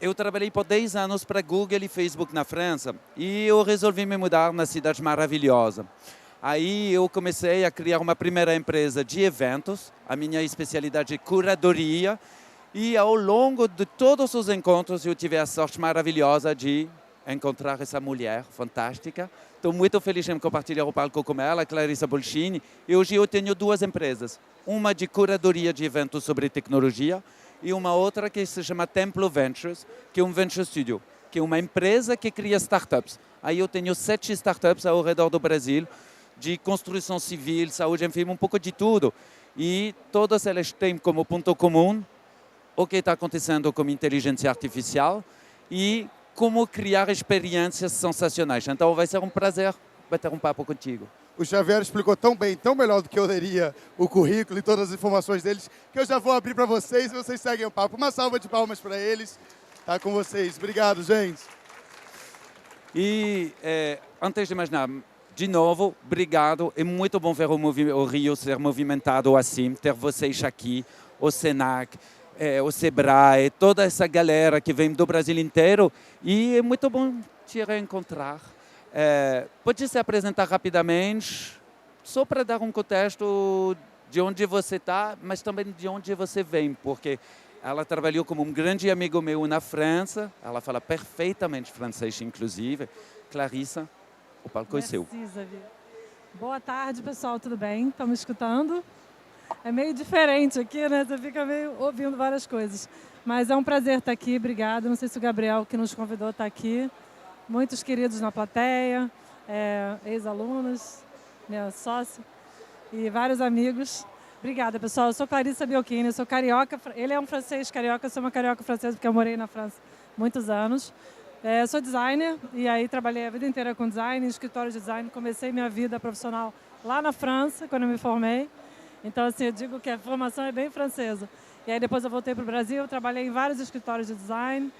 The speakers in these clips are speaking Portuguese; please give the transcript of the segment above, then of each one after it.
eu trabalhei por 10 anos para Google e Facebook na França e eu resolvi me mudar na cidade maravilhosa. Aí eu comecei a criar uma primeira empresa de eventos, a minha especialidade é curadoria, e ao longo de todos os encontros eu tive a sorte maravilhosa de encontrar essa mulher fantástica. Estou muito feliz em compartilhar o palco com ela, Clarissa Bolchini, e hoje eu tenho duas empresas, uma de curadoria de eventos sobre tecnologia e uma outra que se chama Templo Ventures, que é um venture studio, que é uma empresa que cria startups. Aí eu tenho 7 startups ao redor do Brasil, de construção civil, saúde, enfim, um pouco de tudo. E todas elas têm como ponto comum o que está acontecendo com inteligência artificial e como criar experiências sensacionais. Então vai ser um prazer bater um papo contigo. O Xavier explicou tão bem, tão melhor do que eu leria o currículo e todas as informações deles, que eu já vou abrir para vocês e vocês seguem o papo. Uma salva de palmas para eles. Tá com vocês. Obrigado, gente. E antes de mais nada, de novo, obrigado. É muito bom ver o Rio ser movimentado assim, ter vocês aqui, o Senac, o Sebrae, toda essa galera que vem do Brasil inteiro. E é muito bom te reencontrar. Pode se apresentar rapidamente, só para dar um contexto de onde você está, mas também de onde você vem, porque ela trabalhou como um grande amigo meu na França, ela fala perfeitamente francês, inclusive. Clarissa, o palco é seu. Xavier. Boa tarde, pessoal, tudo bem? Estão me escutando? É meio diferente aqui, né? Você fica meio ouvindo várias coisas. Mas é um prazer estar aqui, obrigado. Não sei se o Gabriel, que nos convidou, está aqui. Muitos queridos na plateia, ex-alunos, minha sócia e vários amigos. Obrigada, pessoal. Eu sou Clarissa Biocchini, eu sou carioca. Ele é um francês carioca, eu sou uma carioca francesa porque eu morei na França muitos anos. Eu sou designer e aí trabalhei a vida inteira com design, em escritório de design. Comecei minha vida profissional lá na França, quando eu me formei. Então, assim, eu digo que a formação é bem francesa. E aí depois eu voltei para o Brasil, trabalhei em vários escritórios de design,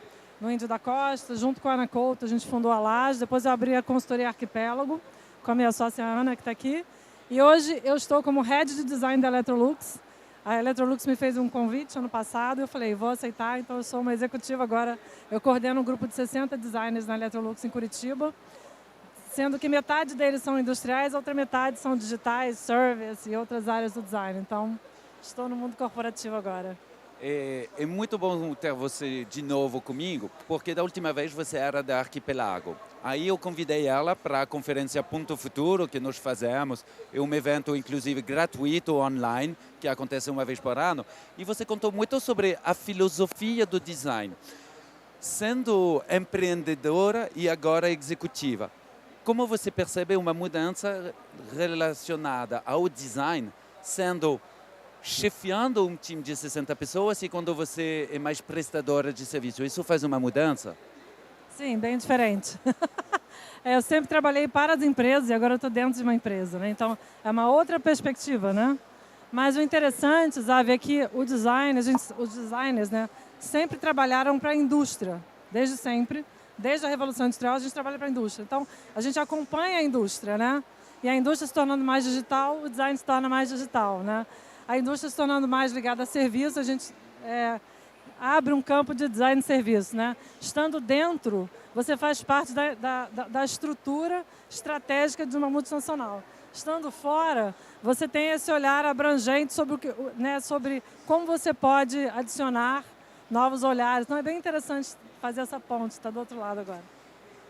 no Índio da Costa, junto com a Ana Couto, a gente fundou a Laje. Depois eu abri a consultoria Arquipélago, com a minha sócia Ana, que está aqui. E hoje eu estou como Head de Design da Electrolux. A Electrolux me fez um convite ano passado e eu falei, vou aceitar. Então eu sou uma executiva agora. Eu coordeno um grupo de 60 designers na Electrolux em Curitiba, sendo que metade deles são industriais, outra metade são digitais, service e outras áreas do design. Então, estou no mundo corporativo agora. É muito bom ter você de novo comigo, porque da última vez você era da Arquipelago. Aí eu convidei ela para a conferência Ponto Futuro, que nós fazemos. É um evento, inclusive, gratuito, online, que acontece uma vez por ano. E você contou muito sobre a filosofia do design. Sendo empreendedora e agora executiva, como você percebe uma mudança relacionada ao design, sendo chefiando um time de 60 pessoas e quando você é mais prestadora de serviço? Isso faz uma mudança? Sim, bem diferente. Eu sempre trabalhei para as empresas e agora eu estou dentro de uma empresa, né? Então, é uma outra perspectiva, né? Mas o interessante, sabe, é que o design, os designers, né, sempre trabalharam para a indústria, desde sempre. Desde a Revolução Industrial, a gente trabalha para a indústria. Então, a gente acompanha a indústria, né? E a indústria se tornando mais digital, o design se torna mais digital, né? A indústria se tornando mais ligada a serviço, a gente abre um campo de design de serviço, né? Estando dentro, você faz parte da estrutura estratégica de uma multinacional. Estando fora, você tem esse olhar abrangente sobre como você pode adicionar novos olhares. Então, é bem interessante fazer essa ponte, está do outro lado agora.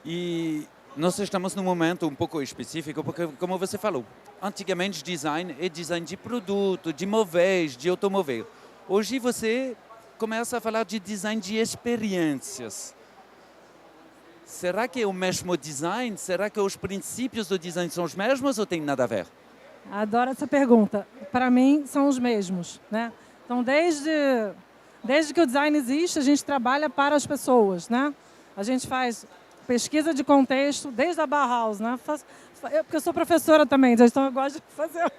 E nós estamos num momento um pouco específico, porque, como você falou, antigamente design é design de produto, de móveis, de automóvel. Hoje você começa a falar de design de experiências. Será que é o mesmo design? Será que os princípios do design são os mesmos ou tem nada a ver? Adoro essa pergunta. Para mim, são os mesmos, né? Então, desde que o design existe, a gente trabalha para as pessoas, né? A gente faz pesquisa de contexto desde a Bauhaus, né? Porque eu sou professora também, então eu gosto de fazer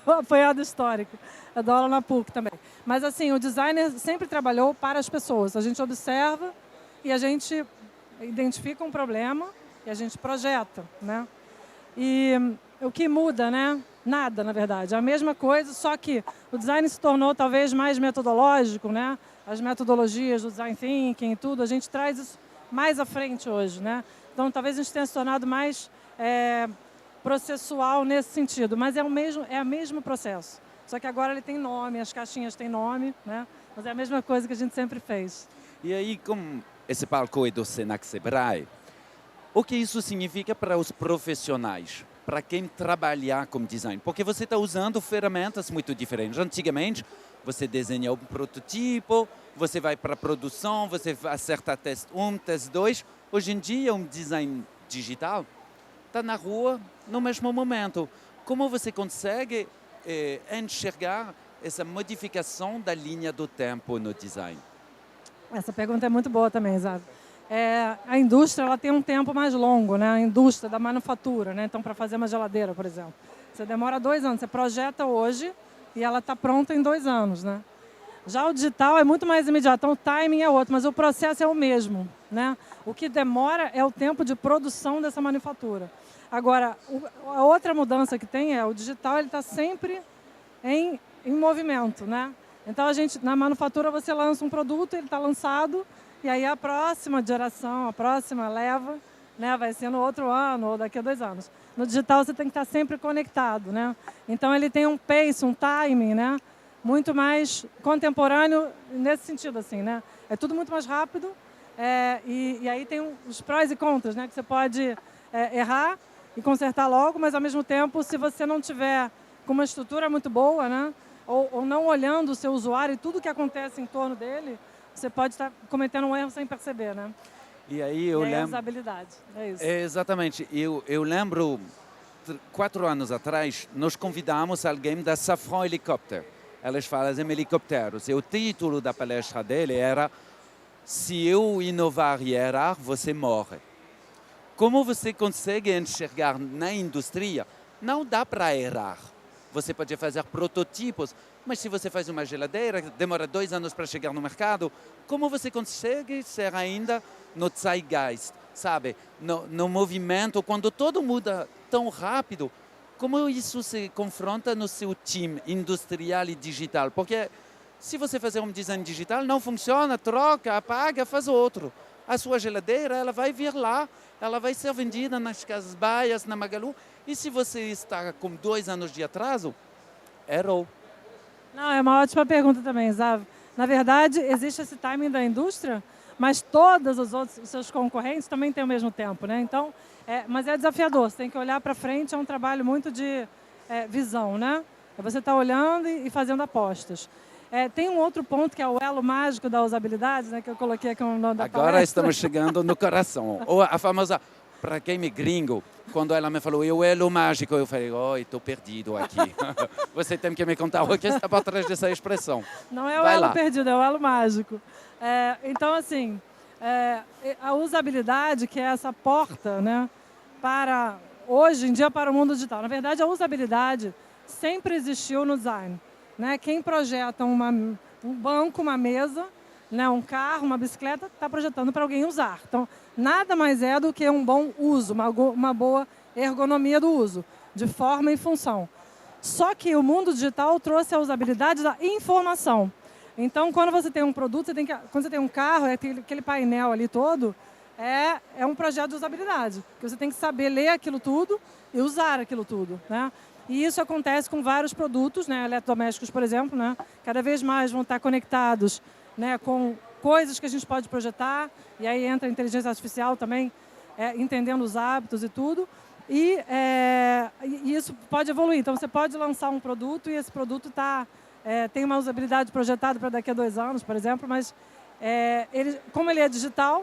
o apanhado histórico. Eu dou aula na PUC também. Mas assim, o designer sempre trabalhou para as pessoas. A gente observa e a gente identifica um problema e a gente projeta, né? E o que muda, né? Nada, na verdade. É a mesma coisa, só que o design se tornou talvez mais metodológico, né? as metodologias do design thinking e tudo, a gente traz isso mais à frente hoje, né? Então, talvez a gente tenha se tornado mais processual nesse sentido, mas é o mesmo processo. Só que agora ele tem nome, as caixinhas têm nome, né? Mas é a mesma coisa que a gente sempre fez. E aí, como esse palco é do Senac Sebrae, o que isso significa para os profissionais, para quem trabalhar com design? Porque você está usando ferramentas muito diferentes. Antigamente, você desenha um prototipo, você vai para a produção, você acerta teste 1, teste 2. Hoje em dia, um design digital está na rua no mesmo momento. Como você consegue enxergar essa modificação da linha do tempo no design? Essa pergunta é muito boa também, Zav. A indústria ela tem um tempo mais longo, né? A indústria da manufatura, né? Então, para fazer uma geladeira, por exemplo, você demora 2 anos. Você projeta hoje e ela está pronta em 2 anos, né? Já o digital é muito mais imediato, então o timing é outro, mas o processo é o mesmo, né? O que demora é o tempo de produção dessa manufatura. Agora, a outra mudança que tem o digital, ele está sempre em movimento, né? Então, na manufatura, você lança um produto, ele está lançado, e aí a próxima geração, a próxima leva, né, vai ser no outro ano ou daqui a 2 anos. No digital, você tem que estar sempre conectado, né? Então, ele tem um pace, um timing, né, muito mais contemporâneo nesse sentido, assim, né? É tudo muito mais rápido, e aí tem os prós e contras, né, que você pode errar e consertar logo, mas, ao mesmo tempo, se você não tiver com uma estrutura muito boa, né, ou não olhando o seu usuário e tudo que acontece em torno dele, você pode estar cometendo um erro sem perceber, né? E aí eu lembro... a usabilidade, é isso. Exatamente. Eu lembro, 4 anos atrás, nós convidamos alguém da Safran Helicopter. Elas fazem helicópteros. E o título da palestra dele era "Se eu inovar e errar, você morre". Como você consegue enxergar na indústria? Não dá para errar. Você pode fazer prototipos, mas se você faz uma geladeira, demora 2 anos para chegar no mercado, como você consegue ser ainda no zeitgeist, sabe? No movimento, quando tudo muda tão rápido, como isso se confronta no seu time industrial e digital? Porque se você fazer um design digital, não funciona, troca, apaga, faz outro. A sua geladeira, ela vai vir lá, ela vai ser vendida nas Casas Bahia, na Magalu, e se você está com 2 anos de atraso, errou. Não, é uma ótima pergunta também, Zav. Na verdade, existe esse timing da indústria, mas todos os seus concorrentes também têm o mesmo tempo, né? Então, mas é desafiador, você tem que olhar para frente, é um trabalho muito de visão, né? Você está olhando e fazendo apostas. Tem um outro ponto que é o elo mágico da usabilidade, né, que eu coloquei aqui no nome da Agora palestra. estamos chegando no coração. Ou a famosa, para quem me gringo, quando ela me falou, o elo mágico, eu falei, estou perdido aqui. Você tem que me contar o que está por trás dessa expressão. Não é o Vai elo lá. perdido, é o elo mágico. Então, assim, a usabilidade, que é essa porta, né, para, hoje em dia, para o mundo digital. Na verdade, a usabilidade sempre existiu no design. Né? Quem projeta um banco, uma mesa, né, um carro, uma bicicleta, está projetando para alguém usar. Então, nada mais é do que um bom uso, uma boa ergonomia do uso, de forma e função. Só que o mundo digital trouxe a usabilidade da informação. Então, quando você tem um produto, quando você tem um carro, aquele painel ali todo, é um projeto de usabilidade. Que você tem que saber ler aquilo tudo e usar aquilo tudo, né? E isso acontece com vários produtos, né, eletrodomésticos, por exemplo, né? Cada vez mais vão estar conectados, né, com coisas que a gente pode projetar, e aí entra a inteligência artificial também, entendendo os hábitos e tudo, e isso pode evoluir. Então, você pode lançar um produto e esse produto tem uma usabilidade projetada para daqui a 2 anos, por exemplo, mas como ele é digital,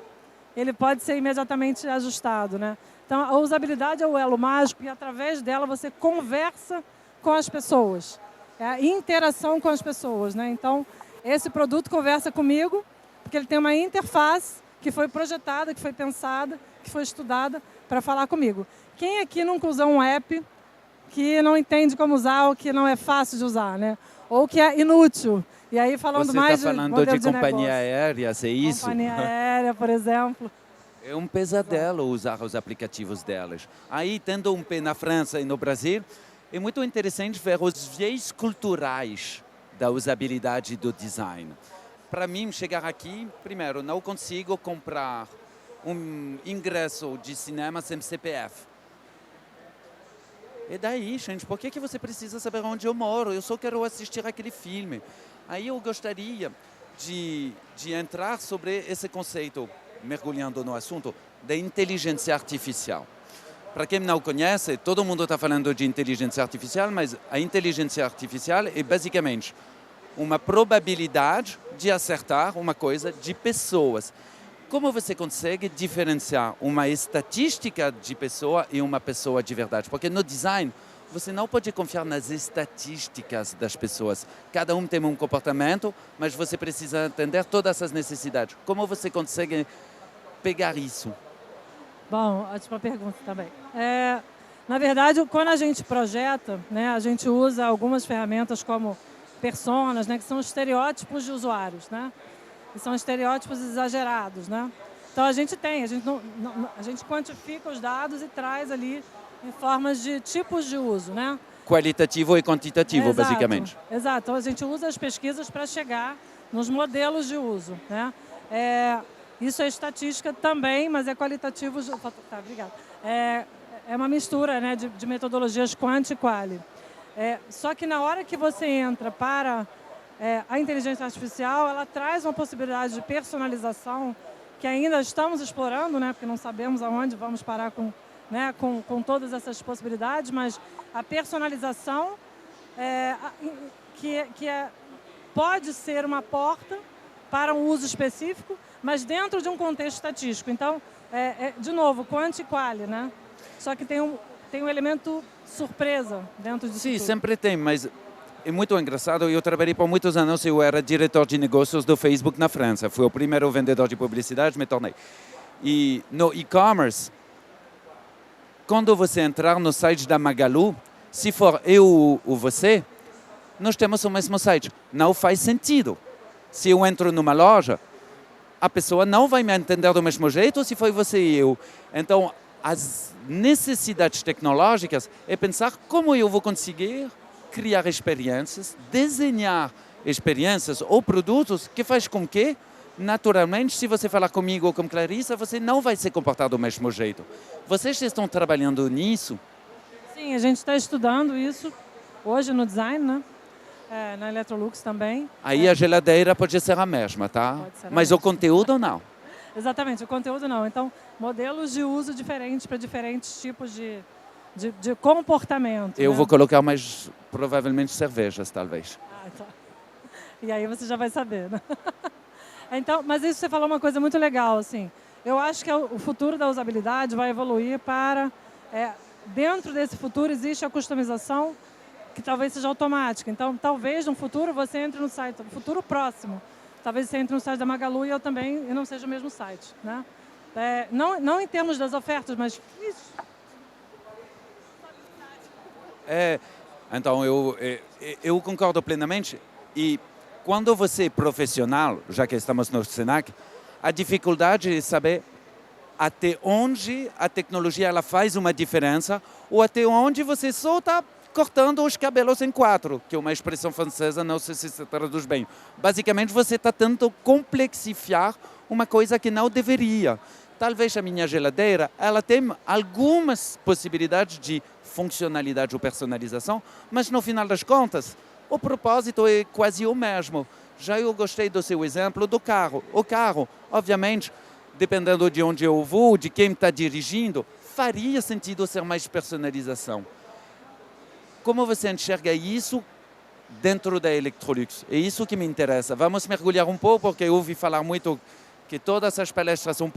ele pode ser imediatamente ajustado, né? Então, a usabilidade é o elo mágico e, através dela, você conversa com as pessoas. É a interação com as pessoas, né? Então, esse produto conversa comigo, porque ele tem uma interface que foi projetada, que foi pensada, que foi estudada para falar comigo. Quem aqui nunca usou um app que não entende como usar ou que não é fácil de usar, né? Ou que é inútil? E aí, falando mais Você está falando modelo de companhia negócio. aérea, é isso? Companhia aérea, por exemplo. É um pesadelo usar os aplicativos delas. Aí, tendo um pé na França e no Brasil, é muito interessante ver os viés culturais da usabilidade do design. para mim, chegar aqui, primeiro, não consigo comprar um ingresso de cinema sem CPF. E daí, gente, por que você precisa saber onde eu moro? Eu só quero assistir aquele filme. Aí eu gostaria de entrar sobre esse conceito, mergulhando no assunto, da inteligência artificial. Para quem não conhece, todo mundo está falando de inteligência artificial, mas a inteligência artificial é basicamente uma probabilidade de acertar uma coisa de pessoas. Como você consegue diferenciar uma estatística de pessoa e uma pessoa de verdade? Porque no design, você não pode confiar nas estatísticas das pessoas. Cada um tem um comportamento, mas você precisa entender todas essas necessidades. Como você consegue pegar isso? Bom, ótima pergunta também. Na verdade, quando a gente projeta, né, a gente usa algumas ferramentas como personas, né, que são estereótipos de usuários, né? E são estereótipos exagerados, né? Então a gente quantifica os dados e traz ali em formas de tipos de uso, né? Qualitativo e quantitativo, Exato, basicamente. Exato. Então a gente usa as pesquisas para chegar nos modelos de uso, né? Isso é estatística também, mas é qualitativo. Tá, obrigada. É uma mistura, né, de metodologias quant e quali. Só que na hora que você entra para a inteligência artificial, ela traz uma possibilidade de personalização que ainda estamos explorando, né, porque não sabemos aonde vamos parar com todas essas possibilidades, mas a personalização pode ser uma porta para um uso específico, mas dentro de um contexto estatístico. Então, de novo, quant e quali, né? Só que tem um elemento surpresa dentro disso Sim, tudo. sempre tem, mas é muito engraçado. Eu trabalhei por muitos anos, eu era diretor de negócios do Facebook na França. Fui o primeiro vendedor de publicidade, me tornei. E no e-commerce, quando você entrar no site da Magalu, se for eu ou você, nós temos o mesmo site. Não faz sentido. Se eu entro numa loja, a pessoa não vai me entender do mesmo jeito se foi você e eu. Então, as necessidades tecnológicas é pensar como eu vou conseguir criar experiências, desenhar experiências ou produtos que faz com que, naturalmente, se você falar comigo ou com Clarissa, você não vai se comportar do mesmo jeito. Vocês estão trabalhando nisso? Sim, a gente está estudando isso hoje no design, né? Na Electrolux também. Aí a geladeira pode ser a mesma, tá? Pode ser a Mas mesma. o conteúdo não. Exatamente, o conteúdo não. Então, modelos de uso diferentes para diferentes tipos de comportamento. Eu né? vou colocar mais, provavelmente, cervejas, talvez. Tá. E aí você já vai saber, né? Então, mas isso você falou uma coisa muito legal, assim. Eu acho que o futuro da usabilidade vai evoluir para... dentro desse futuro existe a customização que talvez seja automática. Então, talvez no futuro você entre no site, no futuro próximo, talvez você entre no site da Magalu e e não seja o mesmo site, né? Não em termos das ofertas, mas... Então, eu concordo plenamente. E quando você é profissional, já que estamos no Senac, a dificuldade é saber até onde a tecnologia ela faz uma diferença ou até onde você só está cortando os cabelos em quatro, que é uma expressão francesa, não sei se traduz bem. Basicamente, você está tentando complexificar uma coisa que não deveria. Talvez a minha geladeira, ela tem algumas possibilidades de funcionalidade ou personalização, mas no final das contas, o propósito é quase o mesmo. Já eu gostei do seu exemplo do carro. O carro, obviamente, dependendo de onde eu vou, de quem está dirigindo, faria sentido ser mais personalização. Como você enxerga isso dentro da Electrolux? É isso que me interessa. Vamos mergulhar um pouco, porque eu ouvi falar muito que todas as palestras são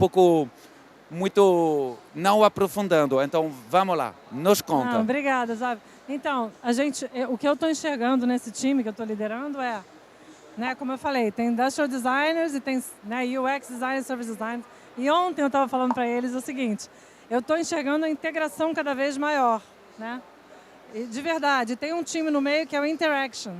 muito não aprofundando. Então, vamos lá, nos conta. Obrigada, sabe? Então, o que eu estou enxergando nesse time que eu estou liderando né, como eu falei, tem industrial designers e tem UX designers, service designers. E ontem eu estava falando para eles o seguinte, eu estou enxergando a integração cada vez maior, né? E, de verdade, tem um time no meio que é o Interaction,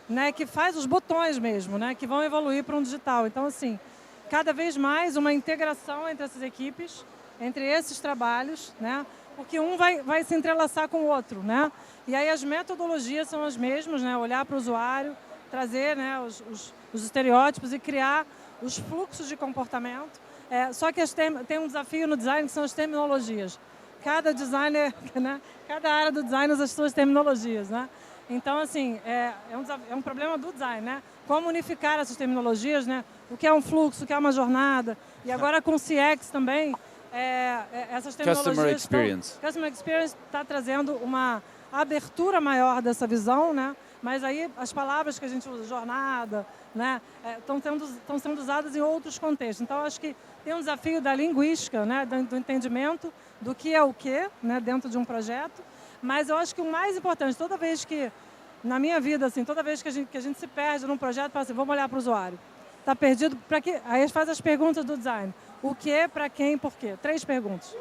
né, que faz os botões mesmo, né, que vão evoluir para um digital. Então, assim, cada vez mais uma integração entre essas equipes, entre esses trabalhos, né, porque um vai se entrelaçar com o outro, né? E aí as metodologias são as mesmas, né, olhar para o usuário, trazer, né, os estereótipos e criar os fluxos de comportamento. Só que tem um desafio no design, que são as terminologias. Cada designer, né, cada área do design usa as suas terminologias, né? Então, assim, é um problema do design, né? Como unificar essas terminologias, né? O que é um fluxo, o que é uma jornada. E agora com o CX também, essas terminologias... Customer Experience está trazendo uma abertura maior dessa visão, né? Mas aí as palavras que a gente usa, jornada, né? Estão sendo usadas em outros contextos. Então, acho que tem um desafio da linguística, né? Do entendimento do que é o quê, né? Dentro de um projeto. Mas eu acho que o mais importante, toda vez que, na minha vida, assim, toda vez que a gente se perde num projeto, fala assim, vamos olhar para o usuário. Está perdido, para quê? Aí a gente faz as perguntas do design. O que, para quem, por quê? 3 perguntas.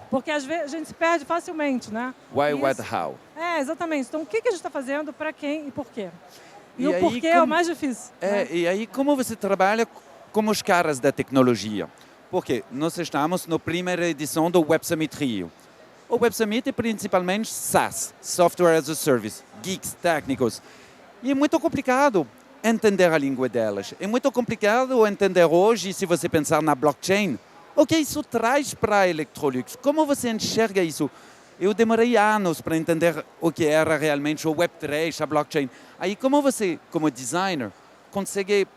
Porque às vezes a gente se perde facilmente, né? Why, what, how. Exatamente. Então, o que a gente está fazendo, para quem e por quê? E o aí, porquê é o mais difícil. Né? E aí, como você trabalha com os caras da tecnologia? Porque nós estamos na primeira edição do Web Summit Rio. O Web Summit é principalmente SaaS, Software as a Service, geeks, técnicos. E é muito complicado entender a língua delas. É muito complicado entender hoje, se você pensar na blockchain, o que isso traz para a Electrolux. Como você enxerga isso? Eu demorei anos para entender o que era realmente o Web3, a blockchain. Aí como você, como designer, consegue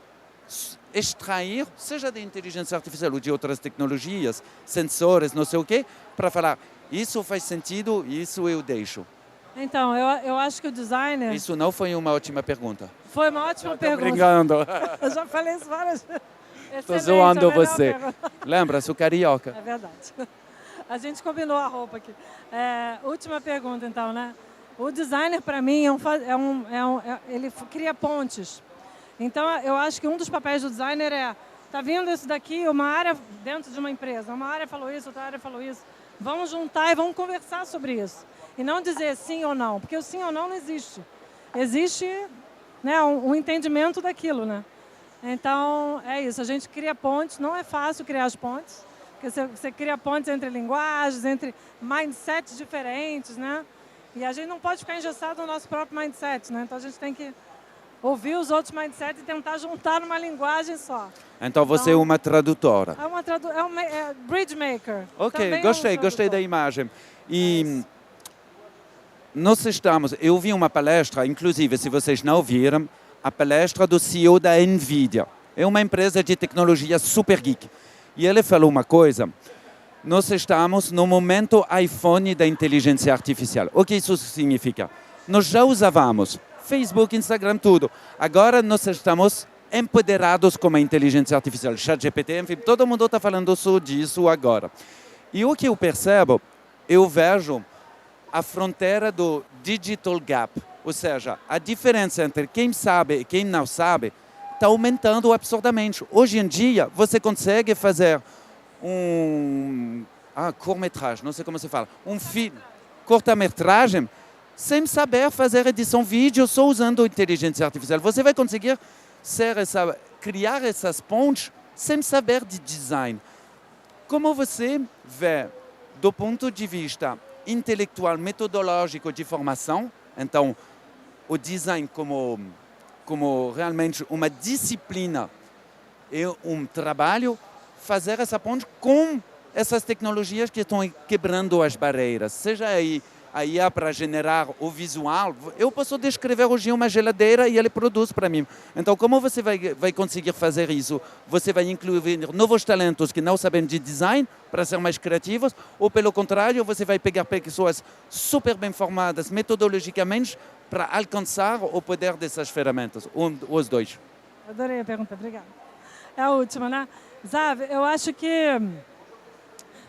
extrair, seja de inteligência artificial ou de outras tecnologias, sensores, não sei o quê, para falar, isso faz sentido, isso eu deixo. Então, eu acho que o designer... Isso não foi uma ótima pergunta. Foi uma ótima pergunta. Brincando. Eu já falei isso várias vezes. Estou zoando você. Lembra, sou carioca. É verdade. A gente combinou a roupa aqui. Última pergunta, então, né? O designer, para mim, ele cria pontes. Então, eu acho que um dos papéis do designer tá vindo isso daqui, uma área dentro de uma empresa. Uma área falou isso, outra área falou isso. Vamos juntar e vamos conversar sobre isso. E não dizer sim ou não, porque o sim ou não existe. Existe, né, um entendimento daquilo, né? Então, é isso. A gente cria pontes. Não é fácil criar as pontes, porque você cria pontes entre linguagens, entre mindsets diferentes, né? E a gente não pode ficar engessado no nosso próprio mindset, né? Então, a gente tem que ouvir os outros mindsets e tentar juntar numa linguagem só. Então você é uma tradutora. É bridge maker. Ok, gostei da imagem. E nós eu vi uma palestra, inclusive, se vocês não viram, a palestra do CEO da NVIDIA. É uma empresa de tecnologia super geek. E ele falou uma coisa, nós estamos no momento iPhone da inteligência artificial. O que isso significa? Nós já usávamos Facebook, Instagram, tudo. Agora nós estamos empoderados com a inteligência artificial, ChatGPT, enfim, todo mundo está falando disso agora. E o que eu percebo, eu vejo a fronteira do digital gap, ou seja, a diferença entre quem sabe e quem não sabe está aumentando absurdamente. Hoje em dia, você consegue fazer curta-metragem, não sei como se fala, um filme, curta-metragem, sem saber fazer edição vídeo, só usando inteligência artificial. Você vai conseguir criar essas pontes sem saber de design. Como você vê, do ponto de vista intelectual, metodológico de formação, então, o design como realmente uma disciplina e um trabalho, fazer essa ponte com essas tecnologias que estão quebrando as barreiras, seja aí a IA para generar o visual. Eu posso descrever hoje uma geladeira e ele produz para mim. Então, como você vai conseguir fazer isso? Você vai incluir novos talentos que não sabem de design para ser mais criativos? Ou, pelo contrário, você vai pegar pessoas super bem formadas metodologicamente para alcançar o poder dessas ferramentas? Os dois. Adorei a pergunta, obrigada. É a última, né? Zav, eu acho que...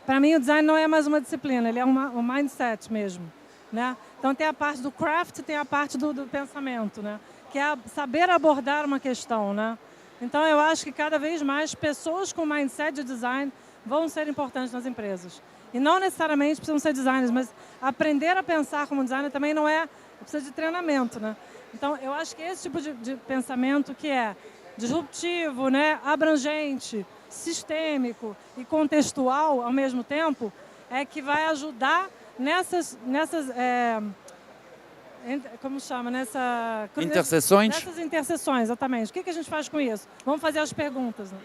Para mim, o design não é mais uma disciplina, ele é um mindset mesmo, né? Então, tem a parte do craft, tem a parte do pensamento, né? Que é saber abordar uma questão, né? Então, eu acho que cada vez mais pessoas com mindset de design vão ser importantes nas empresas. E não necessariamente precisam ser designers, mas aprender a pensar como designer também não é... Precisa de treinamento, né? Então, eu acho que esse tipo de pensamento que é disruptivo, né? Abrangente, sistêmico e contextual ao mesmo tempo, é que vai ajudar como chama, nessa... Interseções? Nessas interseções, exatamente. O que a gente faz com isso? Vamos fazer as perguntas. Né?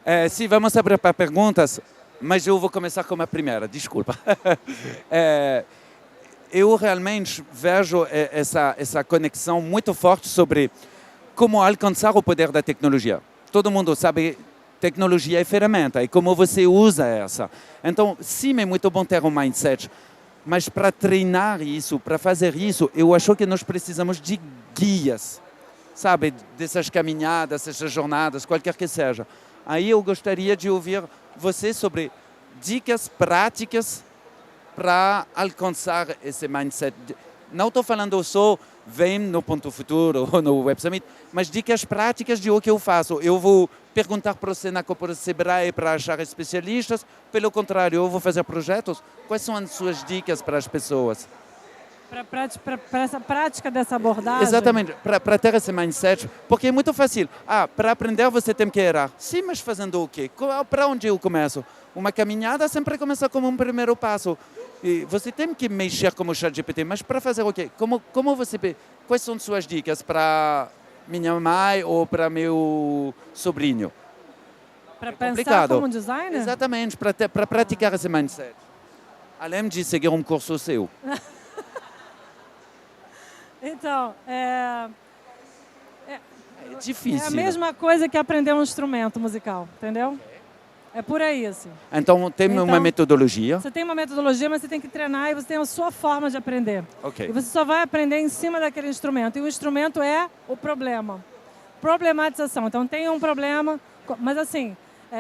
É isso. Sim, vamos abrir para perguntas, mas eu vou começar com a primeira, desculpa. Eu realmente vejo essa conexão muito forte sobre como alcançar o poder da tecnologia. Todo mundo sabe que tecnologia é ferramenta e como você usa essa. Então, sim, é muito bom ter um mindset, mas para treinar isso, para fazer isso, eu acho que nós precisamos de guias, sabe, dessas caminhadas, dessas jornadas, qualquer que seja. Aí eu gostaria de ouvir você sobre dicas práticas para alcançar esse mindset. Não estou falando só vem no Ponto Futuro ou no Web Summit, mas dicas práticas de o que eu faço. Eu vou perguntar para o Senaco, para o Sebrae, para achar especialistas. Pelo contrário, eu vou fazer projetos. Quais são as suas dicas para as pessoas? Para essa prática dessa abordagem? Exatamente, para ter esse mindset, porque é muito fácil. Para aprender você tem que errar. Sim, mas fazendo o quê? Para onde eu começo? Uma caminhada sempre começa como um primeiro passo. E você tem que mexer como o ChatGPT, mas para fazer o quê? Como você... Quais são suas dicas para minha mãe ou para meu sobrinho? Para pensar como designer? Exatamente, para praticar esse mindset. Além de seguir um curso seu. Então, é difícil. É a mesma coisa que aprender um instrumento musical, entendeu? É por aí, assim. Então, tem uma metodologia. Você tem uma metodologia, mas você tem que treinar e você tem a sua forma de aprender. Okay. E você só vai aprender em cima daquele instrumento. E o instrumento é o problema. Problematização. Então, tem um problema, mas assim,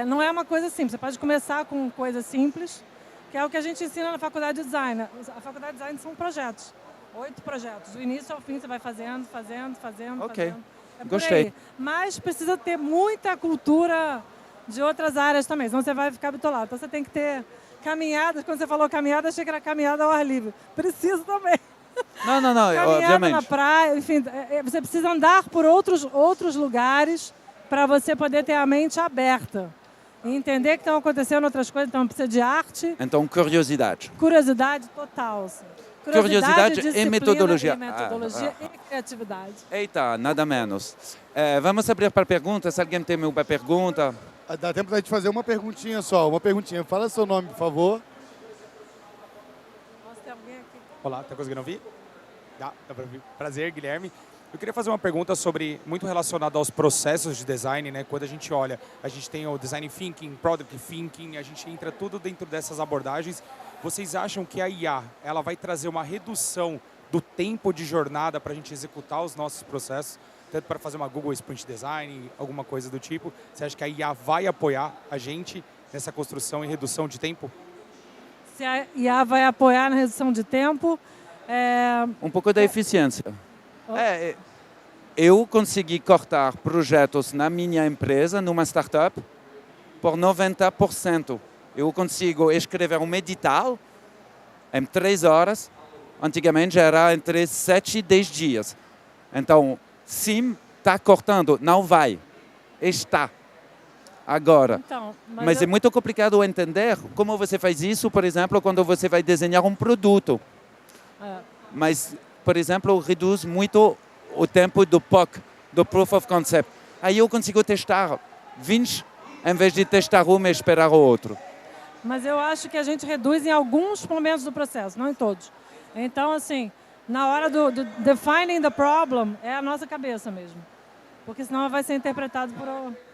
não é uma coisa simples. Você pode começar com coisas simples, que é o que a gente ensina na faculdade de design. A faculdade de design são projetos. 8 projetos. Do início ao fim você vai fazendo. Ok, gostei. Aí. Mas precisa ter muita cultura de outras áreas também, senão você vai ficar bitolado. Então você tem que ter caminhadas. Quando você falou caminhada, achei que era caminhada ao ar livre. Precisa também. Não, caminhada obviamente. na praia, enfim. Você precisa andar por outros lugares para você poder ter a mente aberta. E entender que estão acontecendo outras coisas. Então precisa de arte. Então, curiosidade. Curiosidade total, assim. Curiosidade e metodologia. E criatividade. Eita, nada menos. Vamos abrir para perguntas. Se alguém tem uma pergunta. Dá tempo da gente fazer uma perguntinha só. Uma perguntinha. Fala seu nome, por favor. Nossa, tem alguém aqui. Olá, tá conseguindo ouvir? Dá para ouvir. Prazer, Guilherme. Eu queria fazer uma pergunta sobre, muito relacionada aos processos de design, né? Quando a gente olha, a gente tem o design thinking, product thinking, a gente entra tudo dentro dessas abordagens. Vocês acham que a IA, ela vai trazer uma redução do tempo de jornada para a gente executar os nossos processos, tanto para fazer uma Google Sprint Design, alguma coisa do tipo? Você acha que a IA vai apoiar a gente nessa construção e redução de tempo? Se a IA vai apoiar na redução de tempo... Um pouco da eficiência. Eu consegui cortar projetos na minha empresa, numa startup, por 90%. Eu consigo escrever um edital em 3 horas. Antigamente era entre 7 e 10 dias. Então, sim, está cortando. Não vai. Está. Agora. Então, mas é muito complicado entender como você faz isso, por exemplo, quando você vai desenhar um produto. Mas, por exemplo, reduz muito o tempo do POC, do Proof of Concept. Aí eu consigo testar 20 em vez de testar uma e esperar o outro. Mas eu acho que a gente reduz em alguns momentos do processo, não em todos. Então, assim, na hora do defining the problem, é a nossa cabeça mesmo. Porque senão vai ser interpretado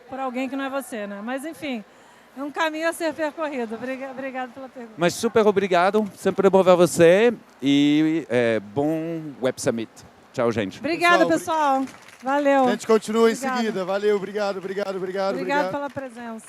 por alguém que não é você, né? Mas, enfim, é um caminho a ser percorrido. Obrigado pela pergunta. Mas super obrigado. Sempre bom ver você e bom Web Summit. Tchau, gente. Obrigada, pessoal. Valeu. A gente continua em seguida. Valeu, obrigado. Obrigado pela presença.